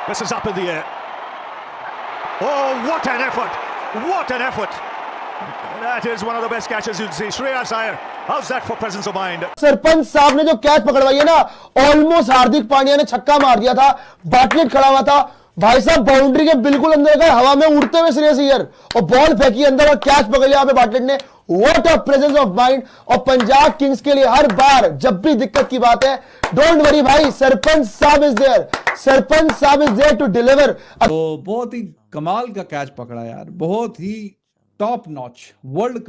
This is up in the air. Oh, what an effort! What an effort! That is one of the best catches you'd see. Shreyas Iyer, how's that for presence of mind? Sarpanch साहब ने जो catch पकड़वाई है ना, almost Hardik Pandya ने छक्का मार दिया था, बाटलेट खड़ा हुआ था, भाई साहब बाउंड्री के बिल्कुल अंदर गए, हवा में उड़ते हुए श्रेयस अय्यर और बॉल फेंकी अंदर और कैच पकड़ लिया बाटलेट ने। What a presence of mind. और पंजाब किंग्स के लिए हर बार जब भी दिक्कत की बात है, डोंट वरी भाई, सरपंच साहब इज देयर, सरपंच साहब इज देयर टू डिलीवर। तो बहुत ही कमाल का कैच पकड़ा यार, बहुत ही top notch, world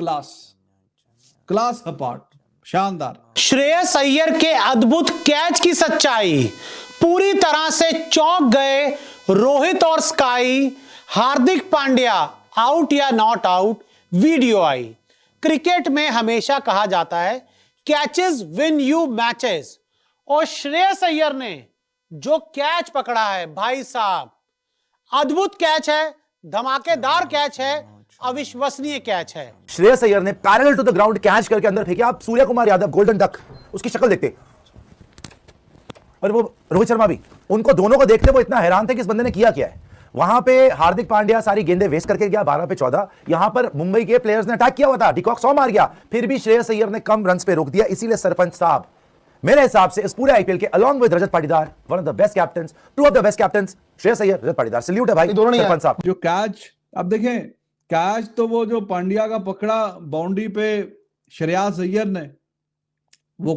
class apart, शानदार। श्रेयस अय्यर के अद्भुत कैच की सच्चाई, पूरी तरह से चौंक गए रोहित और स्काई। हार्दिक पांड्या आउट या not out, video I. Cricket में हमेशा कहा जाता है कैचेस विन यू मैचेस, और श्रेयस अय्यर ने जो कैच पकड़ा है भाई साहब, अद्भुत कैच है, धमाकेदार कैच है, अविश्वसनीय कैच है। श्रेयस अय्यर ने parallel to the ground catch करके अंदर फेंके। आप सूर्य कुमार यादव, गोल्डन डक, उसकी शक्ल देखते, और वो रोहित शर्मा भी, उनको दोनों को देखते वो इतना हैरान थे कि इस बंदे ने किया क्या है। वहां पे हार्दिक पांड्या सारी गेंदें वेस्ट करके गया 12 पे 14। यहां पर मुंबई के प्लेयर्स ने अटैक किया हुआ था, डिकॉक 100 मार गया, फिर भी श्रेयस अय्यर ने कम रन्स पे रोक दिया। इसीलिए सरपंच साहब मेरे हिसाब से इस पूरे आईपीएल के along with Rajat Patidar, one of the best captains, two of the best captains, Shreyas Iyer, Rajat Patidar, salute है भाई दोनों सरपंच साहब। जो कैच अब देखें, कैच तो वो जो पांड्या का पकड़ा बाउंड्री पे श्रेयस अय्यर ने, वो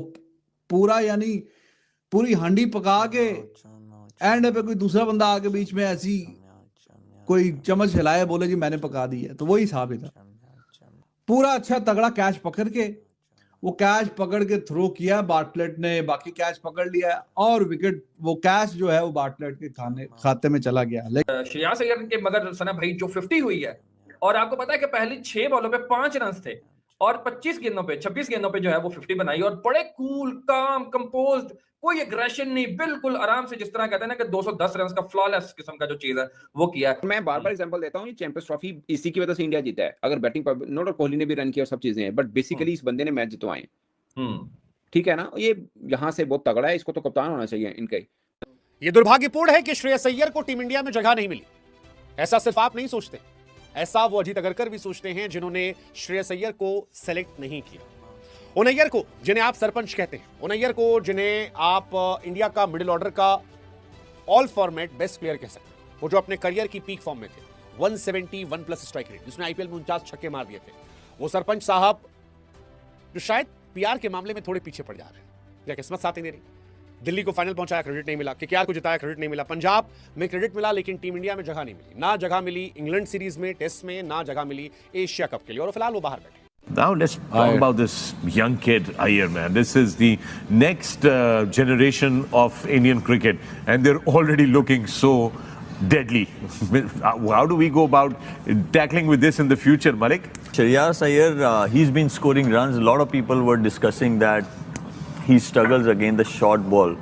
पूरा यानी पूरी हांडी पका के एंड पे कोई दूसरा बंदा आके बीच में ऐसी कोई चम्मच हिलाए, बोले जी मैंने पका दी है, तो वही हिसाब था। पूरा अच्छा तगड़ा कैच पकड़ के, वो कैच पकड़ के थ्रो किया, बाटलेट ने बाकी कैच पकड़ लिया और विकेट, वो कैच जो है वो बाटलेट के खाते में चला गया। श्रेयस अय्यर के मगर सना भाई जो 50 हुई है, और आपको पता है कि पहली 6 बॉलों पे 5 रन थे और 26 गेंदों पे 26 गेंदों पे जो है वो 50 बनाई, और बड़े कूल काम कंपोज्ड, कोई एग्रेशन नहीं, बिल्कुल आराम से, जिस तरह कहते हैं ना कि 210 रन का फ्लॉलेस किस्म का जो चीज है वो किया। मैं बार बार एग्जांपल देता हूँ, ये चैंपियंस ट्रॉफी इसी की वजह से इंडिया जीता है। अगर बैटिंग पर नोट, और कोहली ने भी रन किया और सब चीजें हैं, बट बेसिकली इस बंदे ने मैच जितवाए। ठीक है ना, ये यहाँ से बहुत तगड़ा है, इसको तो कप्तान होना चाहिए इनका। ये दुर्भाग्यपूर्ण है कि श्रेयस अय्यर को टीम इंडिया में जगह नहीं मिली। ऐसा सिर्फ आप नहीं सोचते, ऐसा वो अजीत अगरकर भी सोचते हैं, जिन्होंने श्रेयस अय्यर को सेलेक्ट नहीं किया। उन अय्यर को जिन्हें आप सरपंच कहते हैं, उन अय्यर को जिन्हें आप इंडिया का मिडिल ऑर्डर का ऑल फॉर्मेट बेस्ट प्लेयर कह सकते हैं, वो जो अपने करियर की पीक फॉर्म में थे, 171+ स्ट्राइक रेट, जिसने आईपीएल में 49 छक्के मार दिए थे, वो सरपंच साहब जो शायद पीआर के मामले में थोड़े पीछे पड़ जा रहे हैं, या किस्मत साथ ही नहीं रही। दिल्ली को फाइनल पहुंचाया, क्रेडिट नहीं मिला, केकेआर को जिताया, क्रेडिट नहीं मिला, पंजाब में क्रेडिट मिला, लेकिन टीम इंडिया में जगह नहीं मिली। ना जगह मिली इंग्लैंड सीरीज में, टेस्ट में, ना जगह मिली एशिया कप के लिए, और फिलहाल वो बाहर बैठे। Now let's talk about this young kid, Iyer, man. This is the next generation of Indian cricket, and they're already looking so deadly. How do we go about tackling with this in the future, Malik? Shreyas Iyer, he's been scoring runs. A lot of people were discussing that he struggles against the short ball.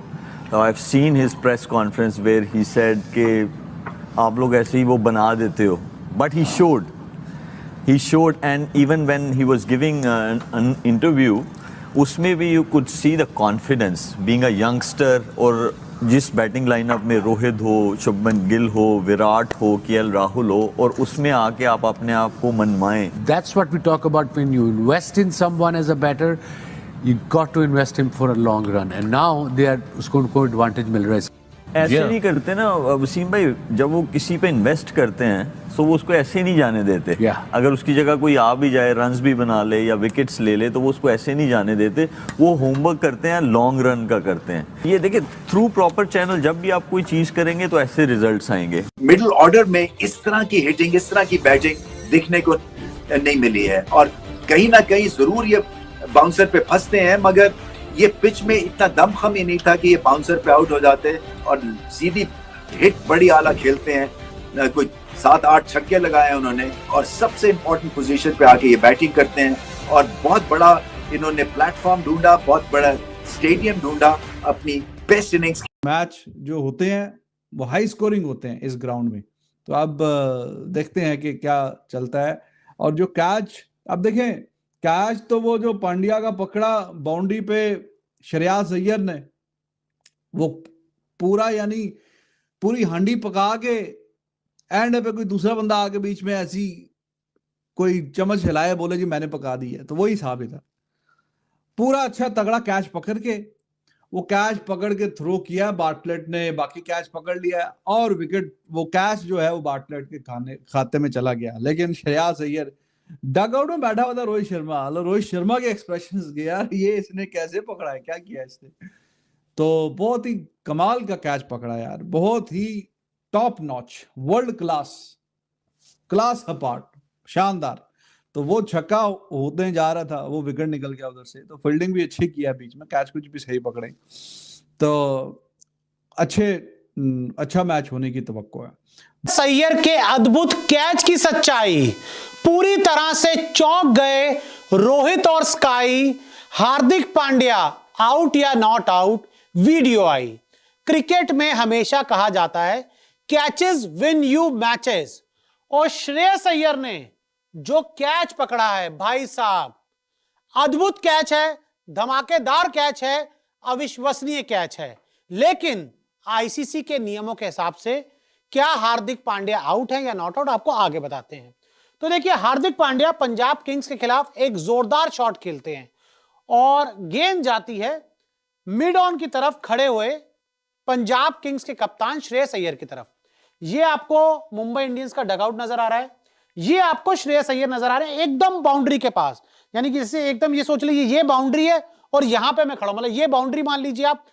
Now, I've seen his press conference where he said कि आप लोग ऐसे ही वो बना देते हो, but he showed, and even when he was giving an interview, उसमें भी you could see the confidence being a youngster, और जिस बैटिंग लाइनअप में रोहित हो, शुभमन गिल हो, विराट हो, केएल राहुल हो, और उसमें आके आप अपने आप को मनमाएं। That's what we talk about when you invest in someone as a batter, you got to invest him for a long run, and now they are उसको advantage मिल रहा है। ऐसे नहीं करते ना वसीम भाई, जब वो किसी पे इन्वेस्ट करते हैं तो वो उसको ऐसे नहीं जाने देते। अगर उसकी जगह कोई आ भी जाए, रन्स भी बना ले या विकेट्स ले ले, तो वो उसको ऐसे नहीं जाने देते। वो होमवर्क करते हैं, लॉन्ग रन का करते हैं। ये देखिए, थ्रू प्रॉपर चैनल जब भी आप कोई चीज करेंगे तो ऐसे रिजल्ट्स आएंगे। मिडिल ऑर्डर में इस तरह की हिटिंग, इस तरह की बैटिंग दिखने को नहीं मिली है, और कहीं ना कहीं जरूर ये बाउंसर पे फंसते हैं, मगर ये पिच में इतना दमखम ही नहीं था कि ये बाउंसर पे आउट हो जाते, और सीधी हिट बड़ी आला खेलते हैं। कोई 7-8 छक्के लगाए उन्होंने, और सबसे इंपॉर्टेंट पोजीशन पे आके ये बैटिंग करते हैं, और बहुत बड़ा इन्होंने प्लेटफॉर्म ढूंढा, बहुत बड़ा स्टेडियम ढूंढा अपनी बेस्ट इनिंग्स। मैच जो होते हैं वो हाई स्कोरिंग होते हैं इस ग्राउंड में, तो अब देखते हैं कि क्या चलता है। और जो कैच अब देखें, कैच तो वो जो पांड्या का पकड़ा बाउंड्री पे श्रेयस अय्यर ने, वो पूरा यानी पूरी हांडी पका के एंड पे कोई दूसरा बंदा आके बीच में ऐसी कोई चम्मच हिलाए बोले जी मैंने पका दी है, तो वही हिसाब ही था। पूरा अच्छा तगड़ा कैच पकड़ के वो कैच पकड़ के थ्रो किया बार्टलेट ने, बाकी कैच पकड़ लिया और विकेट, वो कैच जो है वो बार्टलेट के खाते में चला गया। लेकिन श्रेयस अय्यर डगआउट में बैठा हुआ था रोहित शर्मा, रोहित शर्मा के एक्सप्रेशंस के यार ये इसने कैसे पकड़ा है, क्या किया इसने। तो बहुत ही कमाल का कैच पकड़ा यार, बहुत ही top notch, world class apart, शानदार। तो वो छक्का होते जा रहा था, वो विकेट निकल गया उधर से। तो फील्डिंग भी अच्छी किया, बीच में कैच कुछ भी सही पकड़े, तो अच्छा मैच होने की तवक्को है। अय्यर के अद्भुत कैच की सच्चाई, पूरी तरह से चौंक गए रोहित और स्काई। हार्दिक पांड्या आउट या not out, video I. Cricket में हमेशा कहा जाता है कैचेस विन यू मैचेस, और श्रेयस अय्यर ने जो कैच पकड़ा है भाई साहब, अद्भुत कैच है, धमाकेदार कैच है, अविश्वसनीय कैच है। लेकिन आईसीसी के नियमों के हिसाब से क्या हार्दिक पांड्या आउट है या नॉट आउट, आपको आगे बताते हैं। तो देखिए, हार्दिक पांड्या पंजाब किंग्स के खिलाफ एक जोरदार शॉट खेलते हैं और गेंद जाती है मिड ऑन की तरफ खड़े हुए पंजाब किंग्स के कप्तान श्रेयस अय्यर की तरफ। ये आपको मुंबई इंडियंस का डगआउट नजर आ रहा है, ये आपको श्रेयस अय्यर नजर आ रहे हैं एकदम बाउंड्री के पास। यानी कि जैसे एकदम ये सोच लीजिए ये बाउंड्री है और यहां पे मैं खड़ा हूं, मतलब ये बाउंड्री मान लीजिए आप,